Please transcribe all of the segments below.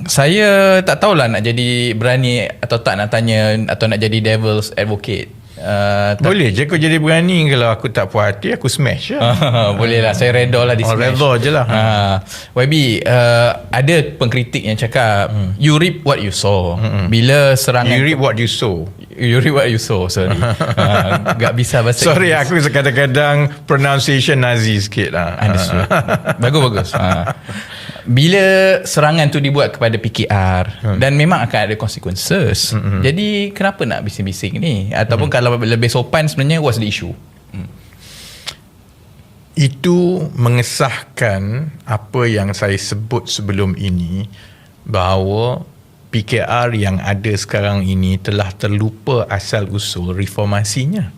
Saya tak tahulah nak jadi berani atau tak nak tanya atau nak jadi devil's advocate. Boleh je aku jadi berani. Kalau aku tak puas hati, aku smash je. Boleh lah, saya redha lah di smash. Redha je lah. YB, ada pengkritik yang cakap you reap what you sow. Bila serangan You reap what you sow. You reap what you sow. Sorry, tak bisa bahasa Sorry, Inggeris. aku kadang-kadang pronunciation Nazi sikit lah. Understood. Bagus. Bila serangan tu dibuat kepada PKR dan memang akan ada consequences, jadi kenapa nak bising-bising ni? Ataupun kalau lebih sopan, sebenarnya what's the issue? Itu mengesahkan apa yang saya sebut sebelum ini, bahawa PKR yang ada sekarang ini telah terlupa asal usul reformasinya.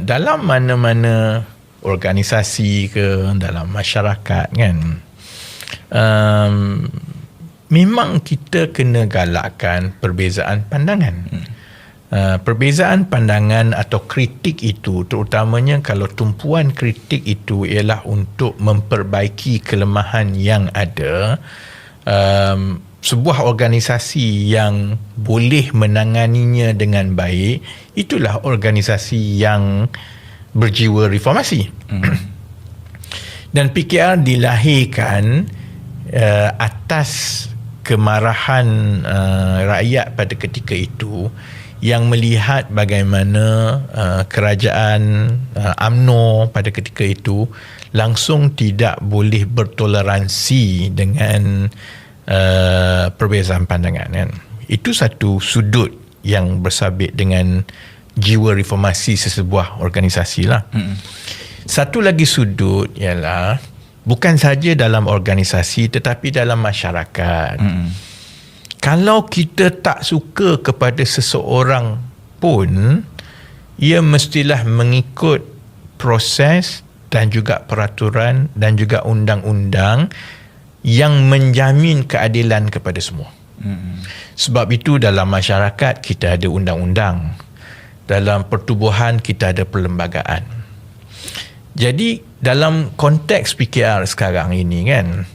Dalam mana-mana organisasi ke, dalam masyarakat kan, memang kita kena galakkan perbezaan pandangan. Perbezaan pandangan atau kritik itu, terutamanya kalau tumpuan kritik itu ialah untuk memperbaiki kelemahan yang ada, sebuah organisasi yang boleh menanganinya dengan baik, itulah organisasi yang berjiwa reformasi. Dan PKR dilahirkan atas kemarahan rakyat pada ketika itu, yang melihat bagaimana kerajaan UMNO pada ketika itu langsung tidak boleh bertoleransi dengan perbezaan pandangan kan. Itu satu sudut yang bersabit dengan jiwa reformasi sesebuah organisasi lah. Satu lagi sudut ialah bukan saja dalam organisasi tetapi dalam masyarakat. Kalau kita tak suka kepada seseorang pun, ia mestilah mengikut proses dan juga peraturan dan juga undang-undang yang menjamin keadilan kepada semua. Sebab itu dalam masyarakat kita ada undang-undang, dalam pertubuhan kita ada perlembagaan. Jadi dalam konteks PKR sekarang ini kan,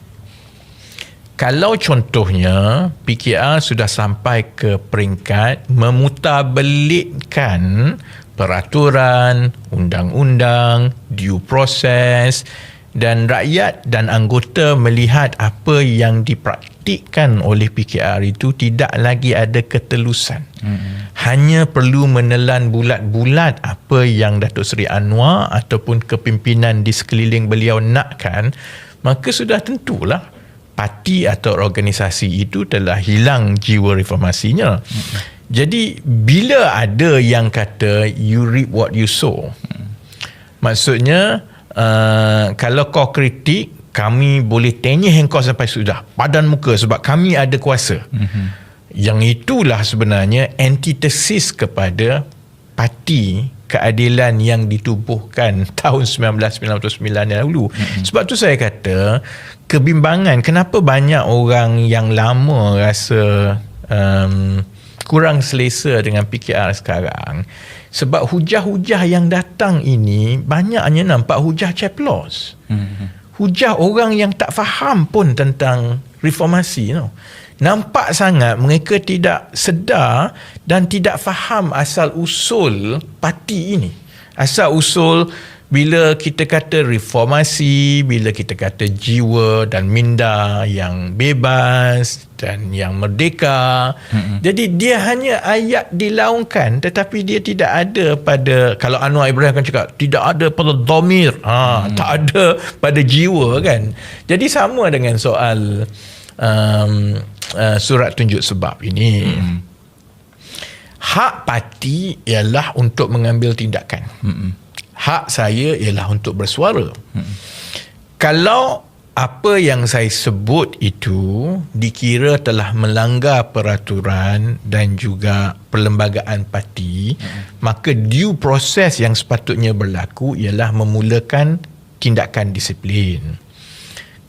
kalau contohnya PKR sudah sampai ke peringkat memutarbelikkan peraturan, undang-undang, due process, dan rakyat dan anggota melihat apa yang dipraktikkan oleh PKR itu tidak lagi ada ketelusan. Hanya perlu menelan bulat-bulat apa yang Datuk Seri Anwar ataupun kepimpinan di sekeliling beliau nakkan, maka sudah tentulah parti atau organisasi itu telah hilang jiwa reformasinya. Jadi bila ada yang kata you reap what you sow, maksudnya kalau kau kritik, kami boleh tenyih engkau sampai sudah padan muka sebab kami ada kuasa. Yang itulah sebenarnya antitesis kepada parti keadilan yang ditubuhkan tahun 1999 yang lalu. Sebab tu saya kata kebimbangan, kenapa banyak orang yang lama rasa kurang selesa dengan PKR sekarang, sebab hujah-hujah yang datang ini banyaknya nampak hujah ceplos. Hujah orang yang tak faham pun tentang reformasi. Nampak sangat mereka tidak sedar dan tidak faham asal usul parti ini. Asal usul bila kita kata reformasi, bila kita kata jiwa dan minda yang bebas dan yang merdeka. Jadi dia hanya ayat dilaungkan tetapi dia tidak ada pada, kalau Anwar Ibrahim akan cakap, tidak ada pada dhamir, tak ada pada jiwa kan. Jadi sama dengan soal surat tunjuk sebab ini. Hak parti ialah untuk mengambil tindakan. Hak saya ialah untuk bersuara. Kalau apa yang saya sebut itu dikira telah melanggar peraturan dan juga perlembagaan parti, maka due process yang sepatutnya berlaku ialah memulakan tindakan disiplin.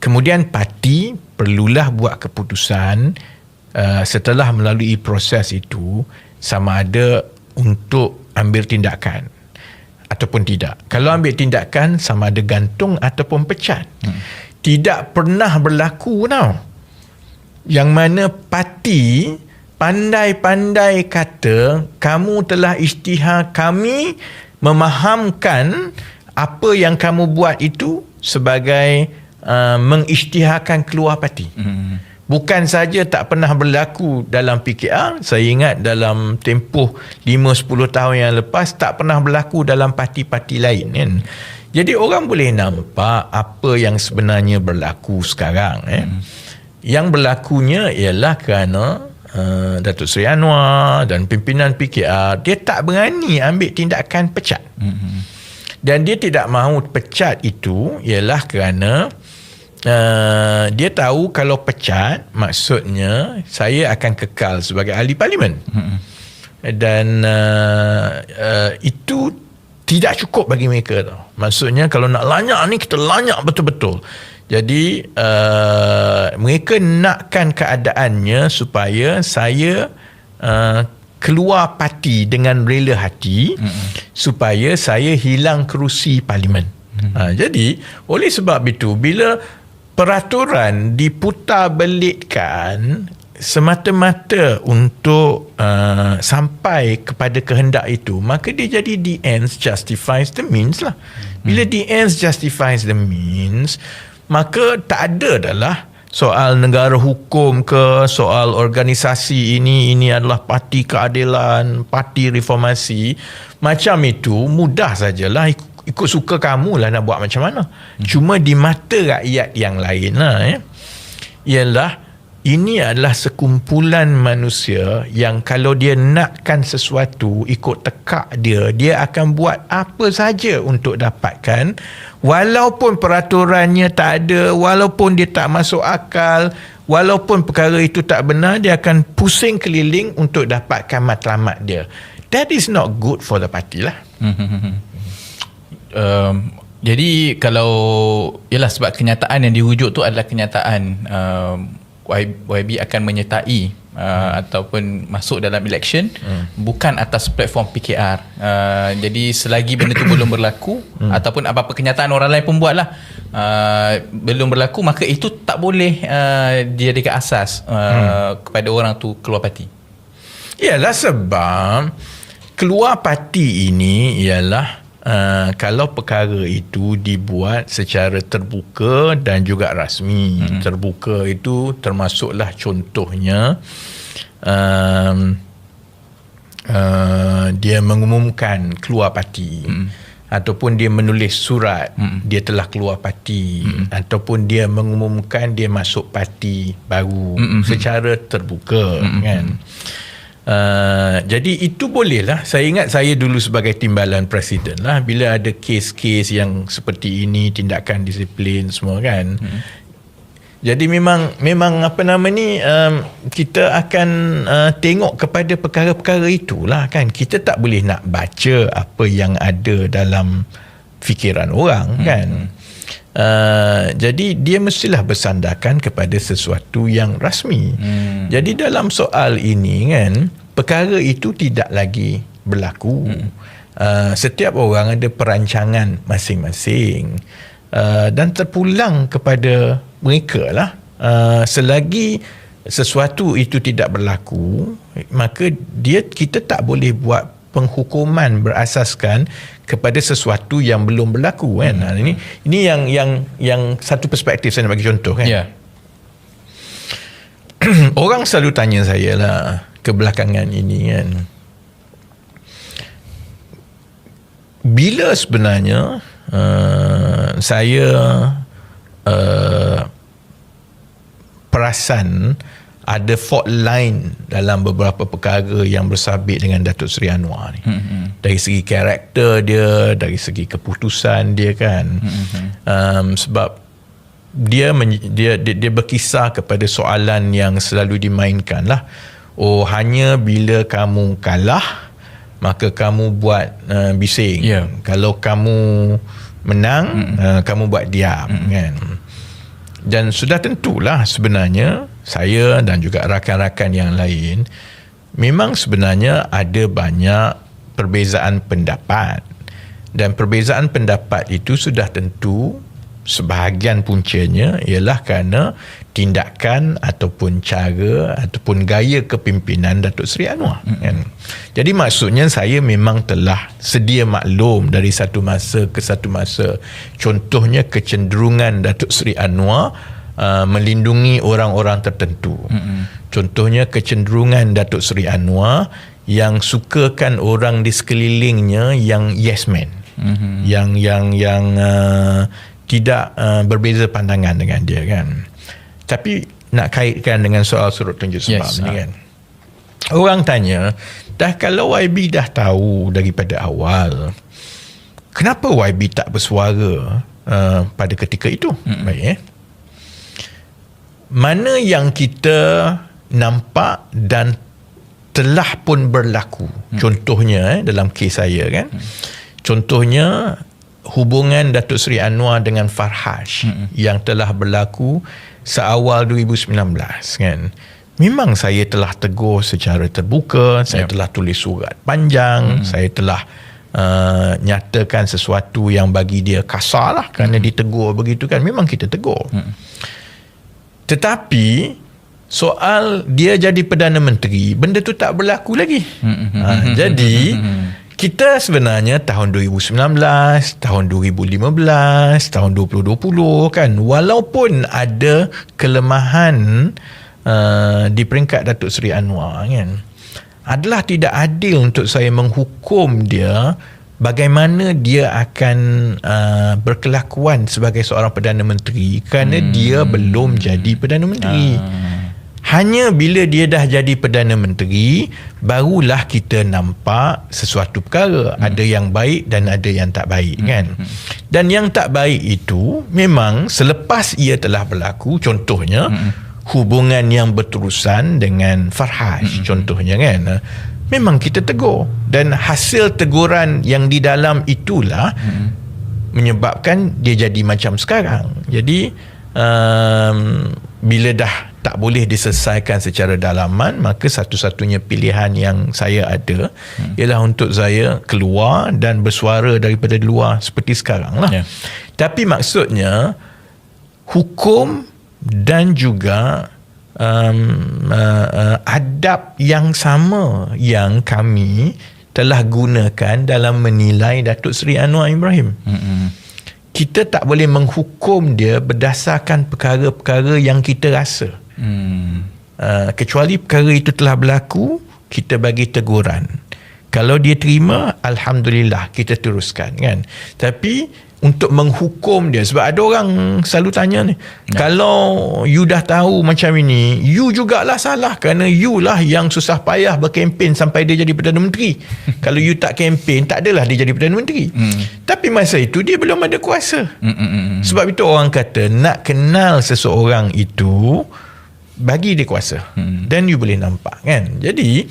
Kemudian parti perlulah buat keputusan setelah melalui proses itu, sama ada untuk ambil tindakan ataupun tidak. Kalau ambil tindakan, sama ada gantung ataupun pecat. Tidak pernah berlaku yang mana parti pandai-pandai kata kamu telah isytihar kami memahamkan apa yang kamu buat itu sebagai mengisytiharkan keluar parti. Bukan saja tak pernah berlaku dalam PKR, saya ingat dalam tempoh 5-10 tahun yang lepas tak pernah berlaku dalam parti-parti lain kan. Jadi orang boleh nampak apa yang sebenarnya berlaku sekarang. Yang berlakunya ialah kerana Datuk Seri Anwar dan pimpinan PKR dia tak berani ambil tindakan pecat. Dan dia tidak mahu pecat itu ialah kerana dia tahu kalau pecat maksudnya saya akan kekal sebagai ahli parlimen. Dan itu tidak cukup bagi mereka tau. Maksudnya kalau nak lanyak ni kita lanyak betul-betul. Jadi mereka nakkan keadaannya supaya saya keluar parti dengan rela hati supaya saya hilang kerusi parlimen. Jadi oleh sebab itu bila peraturan diputar belikkan semata-mata untuk sampai kepada kehendak itu, maka dia jadi the ends justifies the means lah. Bila the ends justifies the means, maka tak ada adalah soal negara hukum ke, soal organisasi ini adalah parti keadilan, parti reformasi, macam itu mudah sajalah, ikut suka kamu lah nak buat macam mana. Cuma di mata rakyat yang lain lah ialah ini adalah sekumpulan manusia yang kalau dia nakkan sesuatu ikut tekak dia akan buat apa saja untuk dapatkan, walaupun peraturannya tak ada, walaupun dia tak masuk akal, walaupun perkara itu tak benar, dia akan pusing keliling untuk dapatkan matlamat dia. That is not good for the party lah. Jadi kalau ialah sebab kenyataan yang dirujuk tu adalah kenyataan YB akan menyertai ataupun masuk dalam election bukan atas platform PKR. Jadi selagi benda tu belum berlaku ataupun apa-apa kenyataan orang lain pun buatlah belum berlaku, maka itu tak boleh dijadikan asas kepada orang tu keluar parti. Ialah sebab keluar parti ini ialah kalau perkara itu dibuat secara terbuka dan juga rasmi. Terbuka itu termasuklah contohnya dia mengumumkan keluar parti, ataupun dia menulis surat dia telah keluar parti, ataupun dia mengumumkan dia masuk parti baru secara terbuka kan. Jadi itu bolehlah. Saya ingat saya dulu sebagai timbalan presiden lah, bila ada kes-kes yang seperti ini, tindakan disiplin semua kan. Jadi memang apa nama ni, kita akan tengok kepada perkara-perkara itulah kan. Kita tak boleh nak baca apa yang ada dalam fikiran orang kan. Jadi dia mestilah bersandarkan kepada sesuatu yang rasmi. Jadi dalam soal ini kan, perkara itu tidak lagi berlaku. Setiap orang ada perancangan masing-masing dan terpulang kepada mereka lah. Selagi sesuatu itu tidak berlaku, maka kita tak boleh buat penghukuman berasaskan kepada sesuatu yang belum berlaku kan. Ini yang satu perspektif saya nak bagi contoh kan. Orang selalu tanya saya lah kebelakangan ini kan, bila sebenarnya saya perasan ada fault line dalam beberapa perkara yang bersabit dengan Datuk Seri Anwar ni. Dari segi karakter dia, dari segi keputusan dia kan. Sebab dia berkisar kepada soalan yang selalu dimainkan lah. Oh, hanya bila kamu kalah maka kamu buat bising. Kalau kamu menang kamu buat diam kan. Dan sudah tentulah sebenarnya saya dan juga rakan-rakan yang lain memang sebenarnya ada banyak perbezaan pendapat, dan perbezaan pendapat itu sudah tentu sebahagian puncanya ialah kerana tindakan ataupun cara ataupun gaya kepimpinan Datuk Seri Anwar kan. Jadi maksudnya saya memang telah sedia maklum dari satu masa ke satu masa. Contohnya kecenderungan Datuk Seri Anwar melindungi orang-orang tertentu. Contohnya kecenderungan Datuk Seri Anwar yang sukakan orang di sekelilingnya yang yes man. Yang tidak berbeza pandangan dengan dia kan. Tapi nak kaitkan dengan soal surut tunjuk sebab ni kan. Orang tanya, dah kalau YB dah tahu daripada awal, kenapa YB tak bersuara pada ketika itu? Baik mana yang kita nampak dan telah pun berlaku. Contohnya dalam kes saya kan. Contohnya hubungan Datuk Seri Anwar dengan Farhaj yang telah berlaku seawal 2019 kan. Memang saya telah tegur secara terbuka, saya telah tulis surat panjang, saya telah nyatakan sesuatu yang bagi dia kasar lah kerana ditegur begitu kan. Memang kita tegur. Tetapi soal dia jadi Perdana Menteri, benda tu tak berlaku lagi. Jadi kita sebenarnya tahun 2019, tahun 2015, tahun 2020 kan, walaupun ada kelemahan di peringkat Datuk Seri Anwar kan, adalah tidak adil untuk saya menghukum dia bagaimana dia akan berkelakuan sebagai seorang Perdana Menteri kerana dia belum jadi Perdana Menteri. Hanya bila dia dah jadi Perdana Menteri, barulah kita nampak sesuatu perkara. Ada yang baik dan ada yang tak baik kan. Dan yang tak baik itu memang selepas ia telah berlaku. Contohnya hubungan yang berterusan dengan Farhaj contohnya kan. Memang kita tegur. Dan hasil teguran yang di dalam itulah menyebabkan dia jadi macam sekarang. Jadi bila dah tak boleh diselesaikan secara dalaman, maka satu-satunya pilihan yang saya ada ialah untuk saya keluar dan bersuara daripada luar seperti sekarang lah. Tapi maksudnya hukum dan juga adab yang sama yang kami telah gunakan dalam menilai Datuk Seri Anwar Ibrahim. Kita tak boleh menghukum dia berdasarkan perkara-perkara yang kita rasa. Kecuali perkara itu telah berlaku, kita bagi teguran. Kalau dia terima, alhamdulillah, kita teruskan kan. Tapi untuk menghukum dia, sebab ada orang selalu tanya ni, kalau you dah tahu macam ini, you jugalah salah kerana you lah yang susah payah berkempen sampai dia jadi Perdana Menteri. Kalau you tak kempen, tak adalah dia jadi Perdana Menteri. Tapi masa itu dia belum ada kuasa. Sebab itu orang kata nak kenal seseorang itu, bagi dia kuasa. Dan you boleh nampak kan. Jadi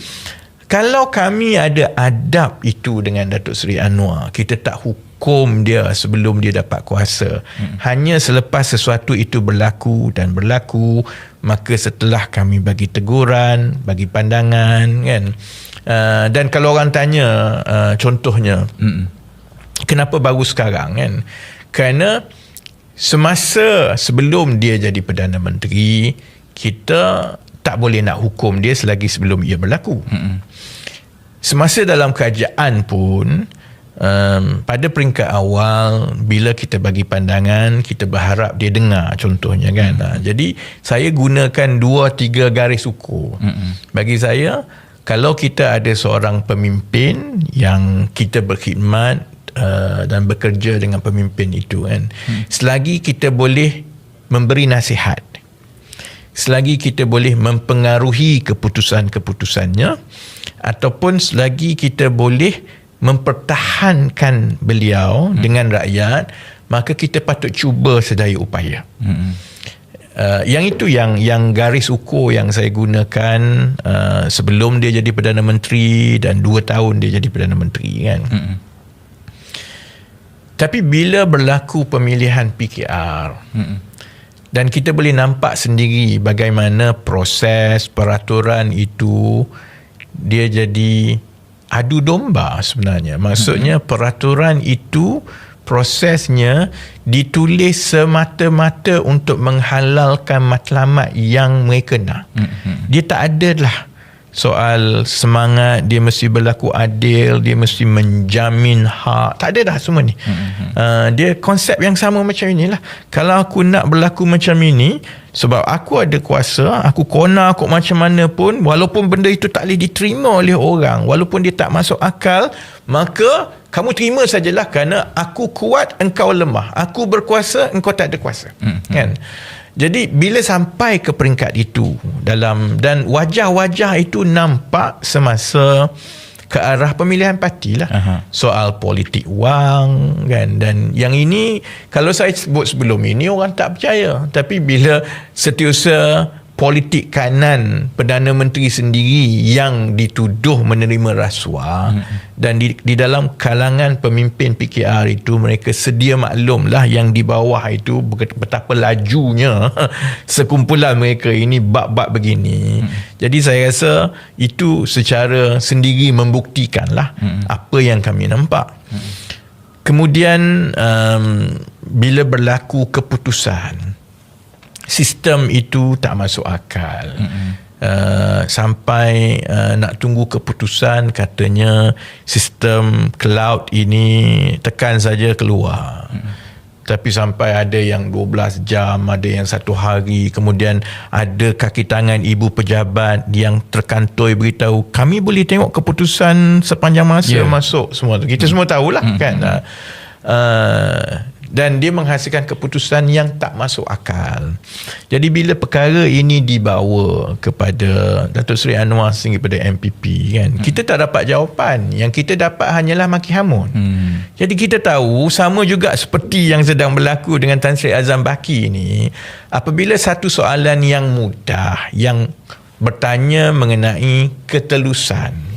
kalau kami ada adab itu dengan Datuk Seri Anwar, kita tak hukum dia sebelum dia dapat kuasa. Hanya selepas sesuatu itu berlaku dan berlaku, maka setelah kami bagi teguran, bagi pandangan kan. Dan kalau orang tanya contohnya kenapa baru sekarang kan, kerana semasa sebelum dia jadi Perdana Menteri, kita tak boleh nak hukum dia selagi sebelum ia berlaku. Semasa dalam kerajaan pun, pada peringkat awal bila kita bagi pandangan, kita berharap dia dengar contohnya kan. Jadi saya gunakan 2-3 garis ukur. Bagi saya, kalau kita ada seorang pemimpin yang kita berkhidmat dan bekerja dengan pemimpin itu kan, selagi kita boleh memberi nasihat, selagi kita boleh mempengaruhi keputusan-keputusannya, ataupun selagi kita boleh mempertahankan beliau dengan rakyat, maka kita patut cuba sedaya upaya. Yang itu yang garis ukur yang saya gunakan sebelum dia jadi Perdana Menteri dan 2 tahun dia jadi Perdana Menteri kan. Tapi bila berlaku pemilihan PKR, dan kita boleh nampak sendiri bagaimana proses peraturan itu dia jadi adu domba sebenarnya. Maksudnya peraturan itu prosesnya ditulis semata-mata untuk menghalalkan matlamat yang mereka nak. Dia tak ada lah soal semangat dia mesti berlaku adil, dia mesti menjamin hak, tak ada dah semua ni. Dia konsep yang sama macam inilah. Kalau aku nak berlaku macam ini, sebab aku ada kuasa, aku kona aku macam mana pun, walaupun benda itu tak boleh diterima oleh orang, walaupun dia tak masuk akal, maka kamu terima sajalah kerana aku kuat, engkau lemah, aku berkuasa, engkau tak ada kuasa. Kan? Jadi bila sampai ke peringkat itu dan wajah-wajah itu nampak semasa ke arah pemilihan parti lah. Soal politik wang kan, dan yang ini kalau saya sebut sebelum ini orang tak percaya, tapi bila setiausaha politik kanan Perdana Menteri sendiri yang dituduh menerima rasuah, dan di dalam kalangan pemimpin PKR itu mereka sedia maklumlah yang di bawah itu betapa lajunya sekumpulan mereka ini bab-bab begini. Jadi saya rasa itu secara sendiri membuktikanlah apa yang kami nampak. Kemudian bila berlaku keputusan, sistem itu tak masuk akal. Sampai nak tunggu keputusan, katanya sistem cloud ini tekan saja keluar. Tapi sampai ada yang 12 jam, ada yang 1 hari, kemudian ada kaki tangan ibu pejabat yang terkantoi beritahu kami boleh tengok keputusan sepanjang masa masuk semua tu. Kita semua tahulah kan. Dan dia menghasilkan keputusan yang tak masuk akal. Jadi bila perkara ini dibawa kepada Datuk Seri Anwar sehingga pada MPP kan, kita tak dapat jawapan. Yang kita dapat hanyalah maki hamun. Jadi kita tahu sama juga seperti yang sedang berlaku dengan Tan Sri Azam Baki ini, apabila satu soalan yang mudah yang bertanya mengenai ketelusan,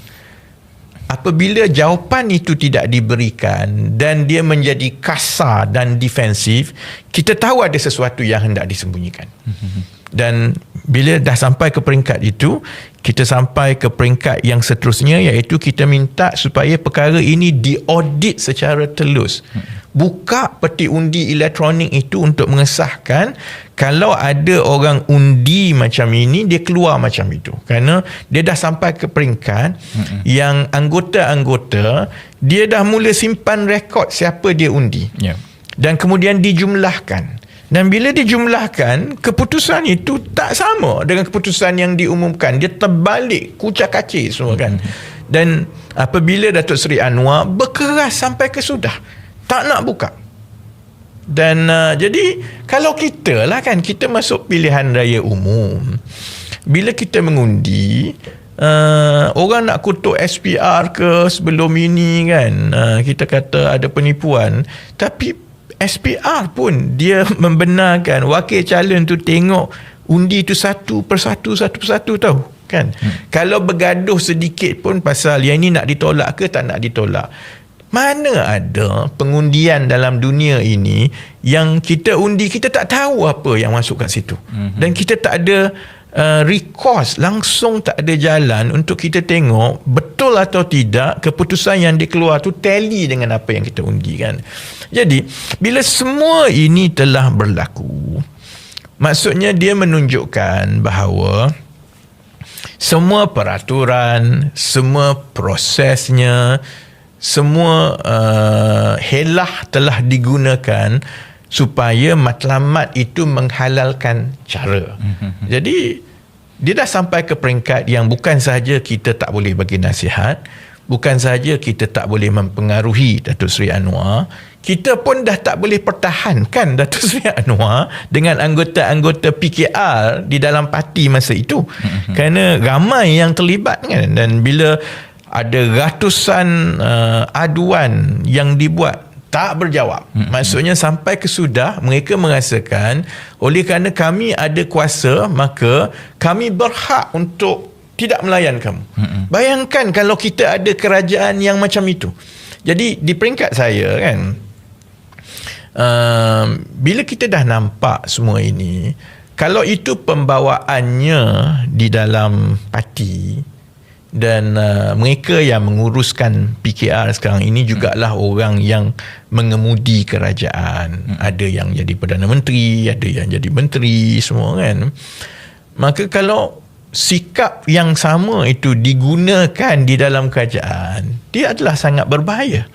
apabila jawapan itu tidak diberikan dan dia menjadi kasar dan defensif, kita tahu ada sesuatu yang hendak disembunyikan. Dan bila dah sampai ke peringkat itu, kita sampai ke peringkat yang seterusnya, iaitu kita minta supaya perkara ini diaudit secara telus. Buka peti undi elektronik itu untuk mengesahkan kalau ada orang undi macam ini, dia keluar macam itu. Kerana dia dah sampai ke peringkat yang anggota-anggota dia dah mula simpan rekod siapa dia undi. Dan kemudian dijumlahkan. Dan bila dijumlahkan, keputusan itu tak sama dengan keputusan yang diumumkan. Dia terbalik, kucak-kacir semua kan. Dan apabila Datuk Seri Anwar berkeras sampai ke sudah tak nak buka. Dan jadi kalau kita lah kan, kita masuk pilihan raya umum, bila kita mengundi, orang nak kutuk SPR ke sebelum ini kan, kita kata ada penipuan, tapi SPR pun dia membenarkan wakil calon tu tengok undi tu satu persatu tahu kan. Kalau bergaduh sedikit pun pasal yang ini nak ditolak ke tak nak ditolak, mana ada pengundian dalam dunia ini yang kita undi kita tak tahu apa yang masuk kat situ, dan kita tak ada recourse, langsung tak ada jalan untuk kita tengok betul atau tidak keputusan yang dikeluar tu tally dengan apa yang kita undi kan. Jadi bila semua ini telah berlaku, maksudnya dia menunjukkan bahawa semua peraturan, semua prosesnya, semua helah telah digunakan supaya matlamat itu menghalalkan cara. Jadi dia dah sampai ke peringkat yang bukan sahaja kita tak boleh bagi nasihat, bukan sahaja kita tak boleh mempengaruhi Datuk Seri Anwar, kita pun dah tak boleh pertahankan Datuk Seri Anwar dengan anggota-anggota PKR di dalam parti masa itu. Kerana ramai yang terlibat kan, dan bila ada ratusan aduan yang dibuat tak berjawab. Maksudnya sampai ke sudah mereka merasakan oleh kerana kami ada kuasa, maka kami berhak untuk tidak melayan kamu. Bayangkan kalau kita ada kerajaan yang macam itu. Jadi di peringkat saya kan, bila kita dah nampak semua ini, kalau itu pembawaannya di dalam parti, dan mereka yang menguruskan PKR sekarang ini jugalah orang yang mengemudi kerajaan. Ada yang jadi Perdana Menteri, ada yang jadi menteri, semua kan. Maka kalau sikap yang sama itu digunakan di dalam kerajaan, dia adalah sangat berbahaya.